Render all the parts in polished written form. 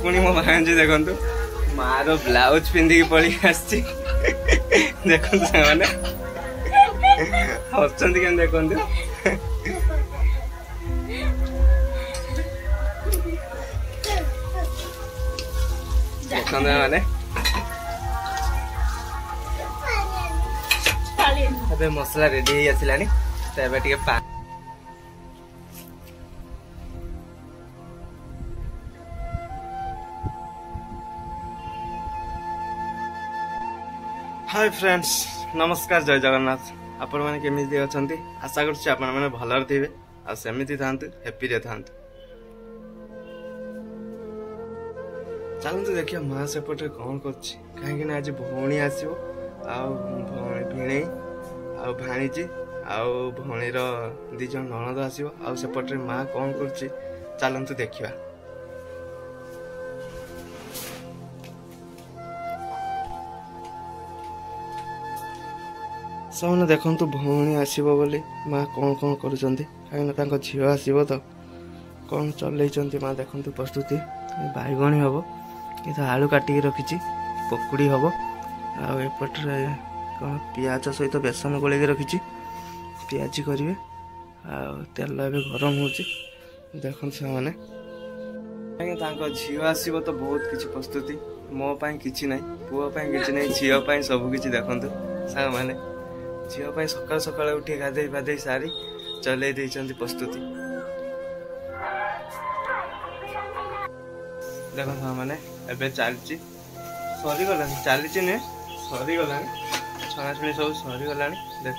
पुणी मो भांजी देखंतु मारो ब्लाउज पिंदी पड़ी आसी देखंतु सामने हसचंदी केन देखंतु देखंतु माने अबे मसला रेडी हे आसिलानी त एबे टिके पा हाय फ्रेंड्स नमस्कार जय जगन्नाथ आपण माने केमिति अछंती आशा करछि आपण माने भलर थिबे आ सेमिति थांतु हैप्पी रे थांतु चलंतु देखिया मां सेपटे कोन करछि काहे कि आज भौणी आसीबो आ भौणी भिणे आ भाणीजी आ भौणीर दी जण ननद आसीबो आ सेपटे मां कोन करछि चलंतु देखिबा सब देखु भौणी आसब बोली माँ कौन कौन कर झील आसब तो कौन चल माँ देखु प्रस्तुति बैगणी हम कि आलू काटिकी रखी पकुड़ी हम आपटे कौन पियाज सहित बेसन गोल रखी पियाजी करेंगे तेल ए गरम हो देखते से झील आसब तो बहुत किसी प्रस्तुति मोपाई कि ना पुओपाई कि ना झीपाई सबकि देखु साग मैंने झील सकाल सकाल उठी गाधे पाधे सारी चल प्रस्तुति देख मैंने एवं चलती सरीगला चली नुहे सरीगला छणाछुणी सब सरीगला देख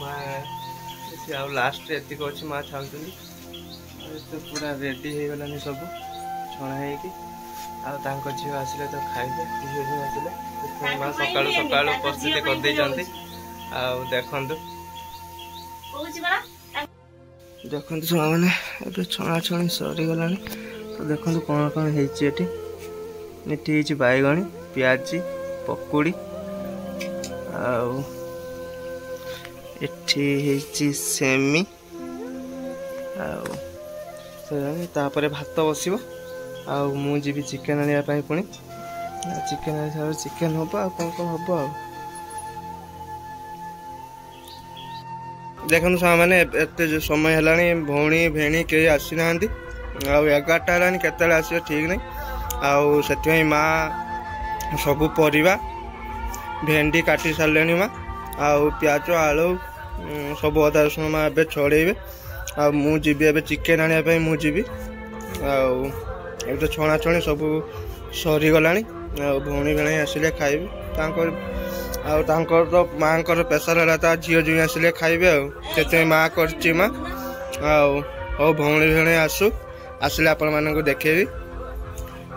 माँ लास्ट एतिक अच्छी माँ छाऊँ तो पूरा रेडी हो गलानी सब छणा हो झील आसिले तो खाइले झील झील आसिले माँ सकाल सकाल प्रस्तुति करदे देखु देखु मैंने छणाछणी सरीगला तो देखु कौन कौन होती बैगणी पियाजी पकुड़ी एठी सेमी तापर भात बसो मुझे चिकेन आने पुणी चिकेन आ चिकेन हम आ कौन कौन हम आ देखो मैंने एत समय है भौणी भेणी कई आसी ना 11टा है केत आस ठीक नहीं से माँ सब परिवा भेंडी काटी सारे माँ प्याज आलू सब अदा रसुण माँ ए छड़े मुझे चिकेन आने मुझे तो छणाछणी सब सरीगला भौणी भेणी आसिले खाइबे तो माँ को प्रेसर है झील जुई आसिले खाइबे से माँ कर माँ आओ भौणी भेणी आसू आसिले आपण मानक देखेबी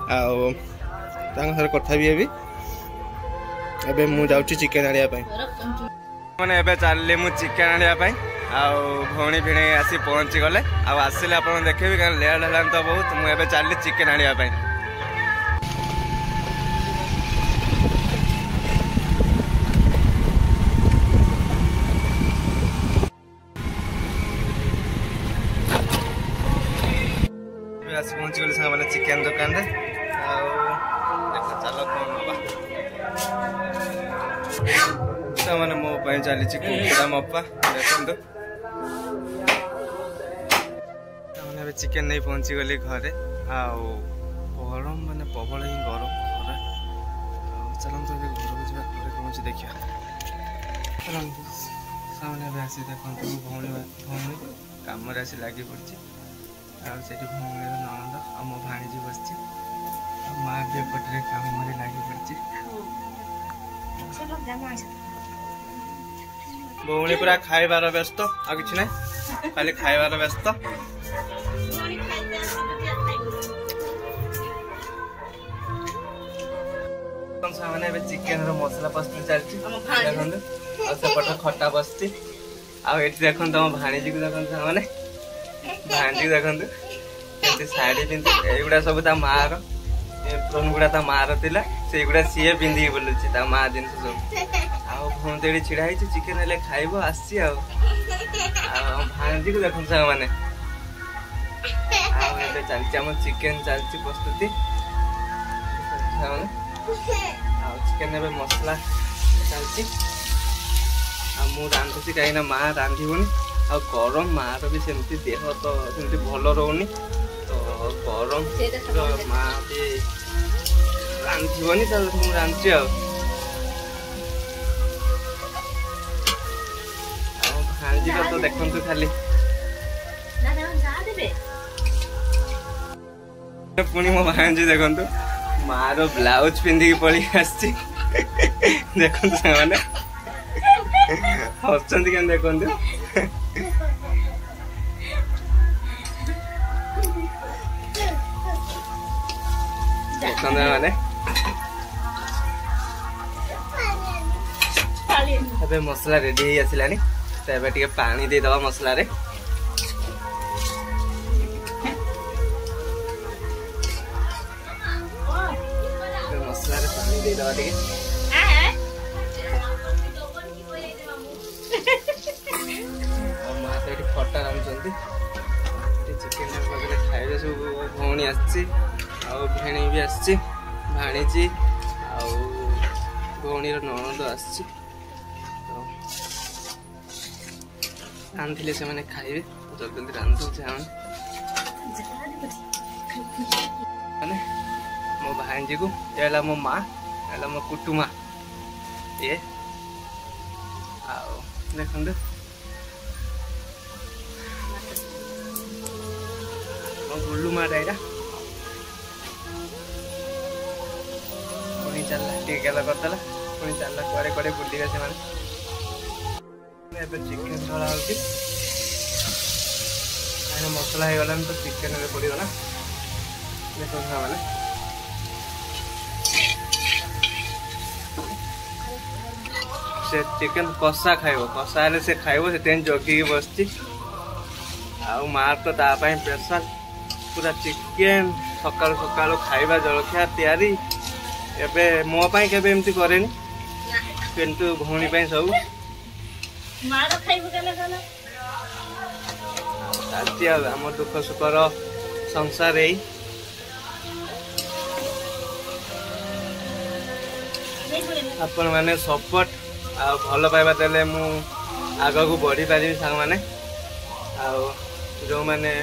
आर कथा भी हेबी एबे मु जाउची चिकेन आनिया पई माने एबे चलले मु चिकेन आनिया पई भौणी भेणी आसी पहुंची गले आसिले आपण देखेबी कारण लेट हलान तो बहुत मु एबे चलले चिकेन आनिया पई पहुंची गली सामने चिकेन दुकान रे देख चलो कौन हवा मैंने मो चली कुकुड़ा मपा देखो मैंने चिकेन नहीं पहुंची गली घरे गरम माने प्रबल ही गरम खरा चलते घर को जा घर कौन देखिए सामने आसी देखो भौणी भौणी कम आसी लगी पड़ी से भौणी ननद आ मो भाणीजी बस माँ भी एपटे कम लगी पड़ी भौणी पूरा खाइबार व्यस्त आ कि ना खाली खाइबार व्यस्त मैंने चिकेन मसला प्रस्तुत चलती सेपटे खटा बसती देखो तुम भाणीजी को देखो मैंने भांजी देखते शाढ़ी पिंधि युवा सब मार एप्रोन गुड़ा मार थिला से गुड़ा सी पिंधिक बुलूची माँ जिन सब भौणी छिड़ा चिकेन हेल्ले खाइब आसी भांजी को देखो मैंने चलती आम चिकेन चलती प्रस्तुति चिकेन ए मसला चलती मु रांधुची कहीं माँ रांधुनी आ गरम मार भी सेमती देह तो सेमती भल रोनी तो गरम माँ भी रांधुनी तो मु रांधुची भांजी तो देखु खाली पुणी मो भांजी देखु मार ब्लाउज पिंधिकी पड़ी आसी देखु से हसुँच के देखु मैंने अबे मसला रेडी आसला तो ए टे पानी दे दवा मसला रे मसला रे पानी दे दवा टे माँ तो ये खटा रांधुंट चिकेन खाइबे सब भौणी आणी भी आसी भाणीजी भौणीर ननद आसी रांधिले से खाइबे जल्दी जल्दी रांधु माने मो भांजी को ये मो माँ ये मो कुटुमा ये देखु मो गुल्लू माटा यहाँ पुणी चलला टिकेला करदेला पुणी चलला कुआड़े कुआड़े बुलिबे से चिकेन छड़ा हो मसला हो गलान तो चिकेन पड़ो ना देखो मैंने से चिकेन कषा खाइब कषा हेल्ले से खाइब से जगिकी बसची मार तो तापाई स्पेशल पूरा चिकेन सकाल सकाल खाइबा जलखिया तैयारी एबे मो पाई केबे एमती करेनी किंतु भौणी पाई सब चलती आम दुख सुखर संसार यही आपण मैंने सपोर्ट भल पाइबा देले मु आग को बढ़ी पारि सांग मैंने जो मैंने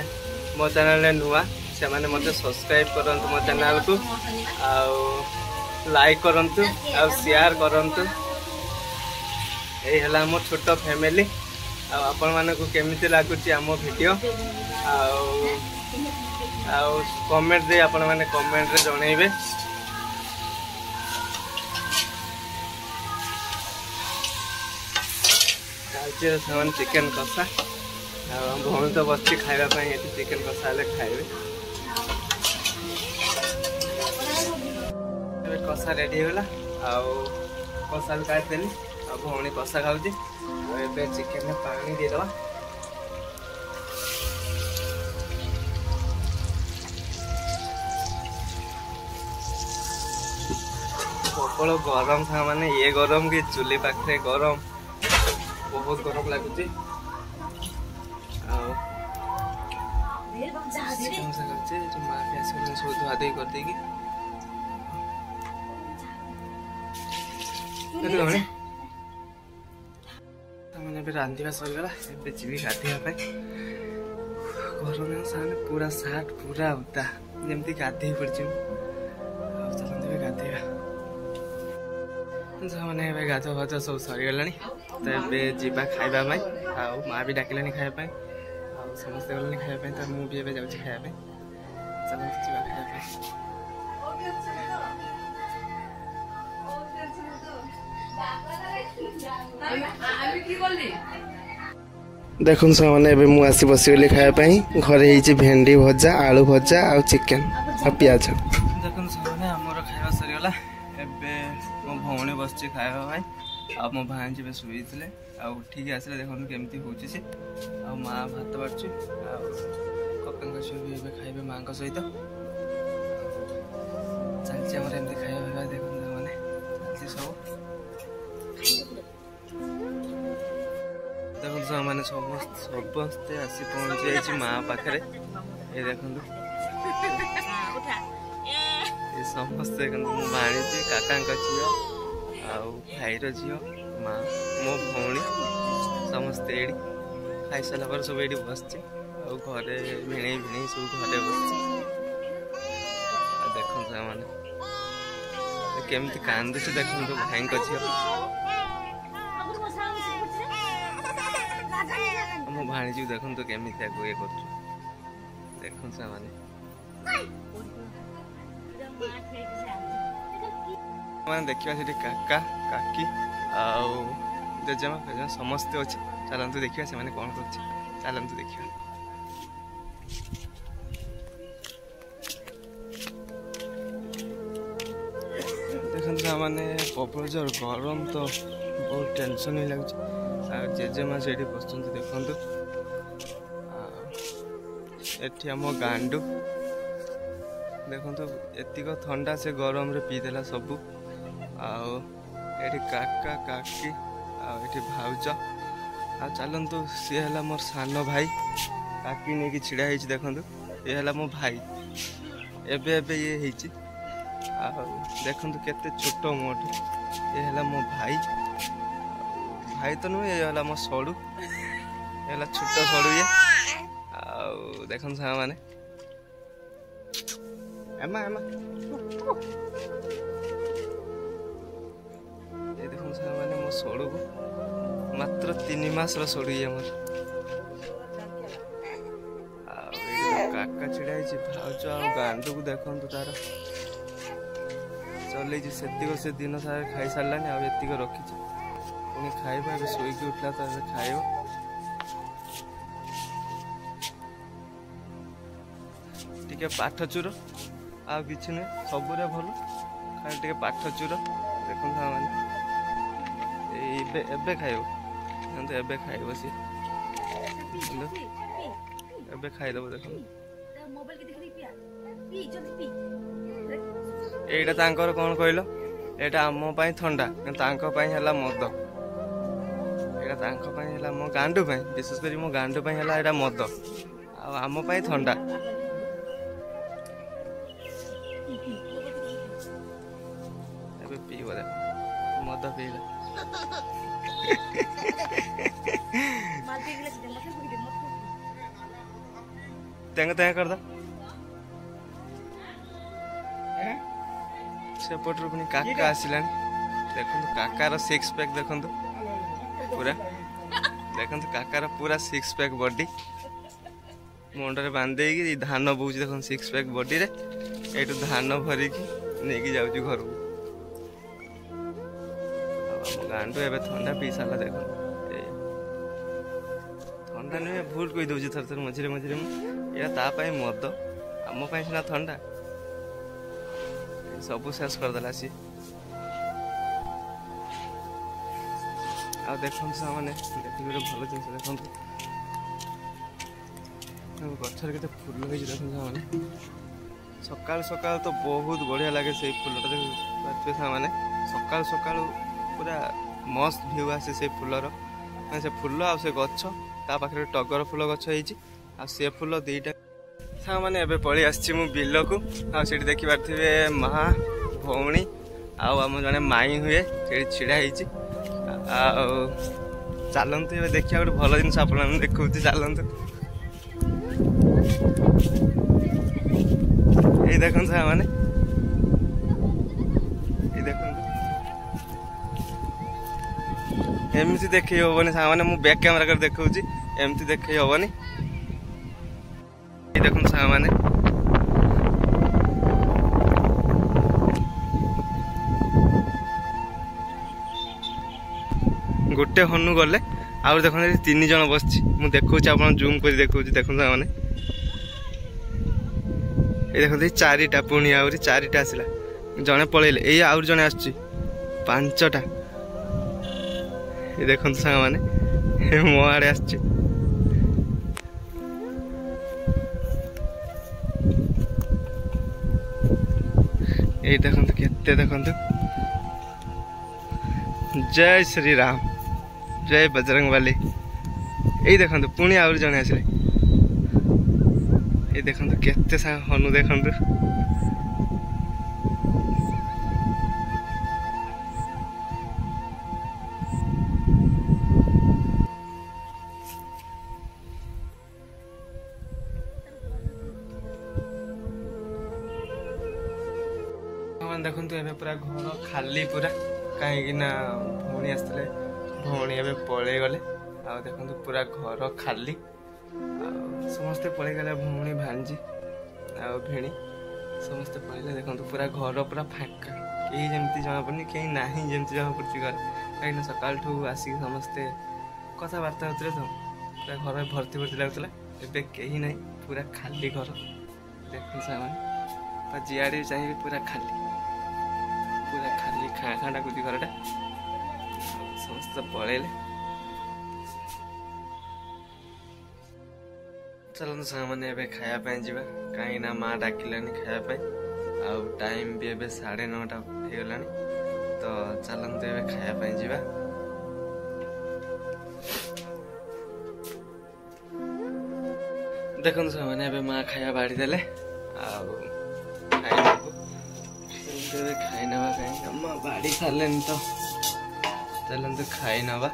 मो चैनल नुआ से मैंने मत सब्सक्राइब करंतु मो चैनल को लाइक करंतु शेयर करंतु यही है मो छोट फैमिली आपण माने को केमिति लागुची आम वीडियो कमेंट दे आपण माने कमेंट रे जणैबे चलती चिकेन कषा भौणी तो बच्ची खाइबा ये चिकेन कषा हेल्ले खाइबे कषा रेडी होगा कषा भी काटदेली भौणी कषा खाऊँ चिकेन में पानी देदवा प्रबल गरम था माने ये गरम कि चुली पाखे गरम बहुत गरम लगुच माँ भी आस सब धुआ धुई करदे मैंने रांधिबा सरीगला जी गाधेवाई गरम सामने पूरा सार्ट पूरा उदा जमती गाधे पड़ी चलते गाधेवा मैंने गाधुआ फाधुआ सब सरीगला तो ये जीवा खाइबा माँ भी डाकिलानी खाइबा समस्ते गलानी खाइबा तो मुझे जाऊँ खाइबा चलते जीवा खाइबा देखुन सामने मुझे बसगली खायापाई घरे भेंडी भजा आलू भजा आ चिकेन आ पियाज देखुन सामने आमर खाଇବା सरीगला एबे मो भौणी बसची खाइबा आ मो भांजी बे सुईथिले आ उठिक आसिले देखुन केमती होची से आ मां भात बारची आ कपन का भी एबे खाइबे मां का सहित चलची हमर एमती खाइबा देखुन माने चलची सब देखो मैंने समस्ते आसी पहुंची माँ पाखे ये देखो ये समस्त देखो मो भाणीजी काका झील आउ भाईर झील माँ मो भौणी समस्ते ये खाई सारा पर सब ये बस घरे भिणे भिणे सब घरे बस देखो मैंने केमती कांदुच देखो भाई झील मो भाणीजी देखो तो केमी ये कर देखो मैंने देखा से काका काकी आजेमा फेजेमा समस्ते अच्छे चलतु देखा से कौन कर चलतु देखा देखते मैंने प्रबल जोर गरम तो बहुत टेंशन ही लगे जेजेमा से बस देखु एटी आम गांडू देखो एतिक ठंडा से गरम रे पीदेला सबू आठी काका काकी आठी भाउज आ चलतु सी है मोर सान भाई काकी नहीं छिड़ा हो देखो ये है मो भाई एबे एबे ये देखो केते छोट मोटू ये है मो भाई भाई तो नुहे ये है मो सड़ू ये छोट सड़ू ये देखो मैंने एमा एमा ये देखो मैंने मो सड़ू को मात्र 3 मास सड़ू ये मोर काका छिड़ा भाउज आ गांडू को देखो तार चल से दिन सारा खाई सारानी आतीक रखी पुणी खाइबा शोक उठला तो खाइब टिके पाठ चूर आ किसी नुहे सबुरे भल खाली टिके पाठ चूर देखो मैंने एबे खाइब एबे खाइब सी एबे खाइदेव देखो एटा तांकर कौन कहल एटा आम ठंडा है मद एटा मो गांडू विशेष कर मो गांडू है मद आम ठंडा पीब देख मद पीला तेंग तेंग कर सेपटर पुणी काका आसला देखो काकार 6 पैक देखो पूरा देखो काकार पूरा 6 पैक बॉडी मुंडे बांधे धान बोझ देख 6 पैक बॉडी रे एटू धान भरिकी नहीं जाऊँ घर को गांडू ए ठंडा पी सारा देख ठंडा नुहे भूल कही दूसरी थर थर मझे मझे ये मद आम सीना ठंडा सब शेष करदेला सी आ देखो मैंने देखिए भल जिन देखो गचर के फुल लगे देखो मैंने सकाल सकाल तो बहुत बढ़िया लगे से फुलटा देखिए मैंने सकाल सकाल पूरा मस्त भ्यू आसे से फुलर से फुल आ गछ ता पाखे टगर फुल गछ से फुल दीटा सा मैंने एबे पलि आसी मु बिल को आठ देखी पारे माँ भौणी आम जड़े माई हुए से छिड़ा चलतु ए देखिए गोटे भल जिन आप देखा चलतु ये देखो मैंने ये देखो एमती देखे हेनी साने मुझे बैक कैमेरा कर देखा एमती देखे हेनी ये देखो मैंने गोटे हनु गले आ देखो 3 जन बस मुझे देखा जूम कर देखा देखो मैंने ये देखो 4टा पुणी आहरी 4टा आसला जड़े पलैले ये आउर जड़े आस 5टा ये देखो मैंने मो आड़े आस ये देखो केते देखो जय श्री राम जय बजरंग वाली ये देखो पुणी आउर जड़े आसले ये देखो केते हनु देखु देखु ए पूरा घर खाली पूरा कहीं भौणी आसते भौणी ए पलि गले आ देखु पूरा घर खाली समस्ते पलि गले भौणी भांजी आ भेणी समस्ते पलि देखु पूरा घर पूरा फाँका कहीं जमी जना पड़नी कहीं ना जमी जना पड़ी घर कहीं सकाल आसिक समस्ते कथबार्ता होते तो पूरा घर भर्ती भर्ती लगुला ए कहीं ना पूरा खाली घर देखते सामान जियाड़े चाहिए पूरा खाली खाँ खाँ डाकुची घरटा समस्त पलैले चलते सामने ए खायापी जावा कहीं माँ डाकिलानी खायापी आ टाइम भी ए 9:30 हो गला तो चलते ए खायापी जावा देखो सामने ए माँ खाया बाड़ी देले खाई नवा कहीं माँ बाड़ी सारे तो चलते खाई नवा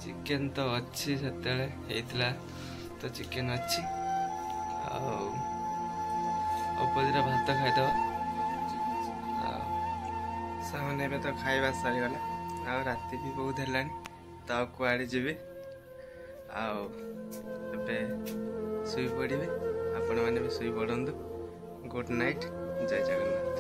चिकेन तो अच्छी से तो चिकेन अच्छी अपरा भात खाईदे सामने तो खाଇବା सरीगला आ राति भी बहुत है तो कुआड़े जी शुई पड़े आपण मैंने भी शुई पड़ू गुड नाइट जय जगन्नाथ।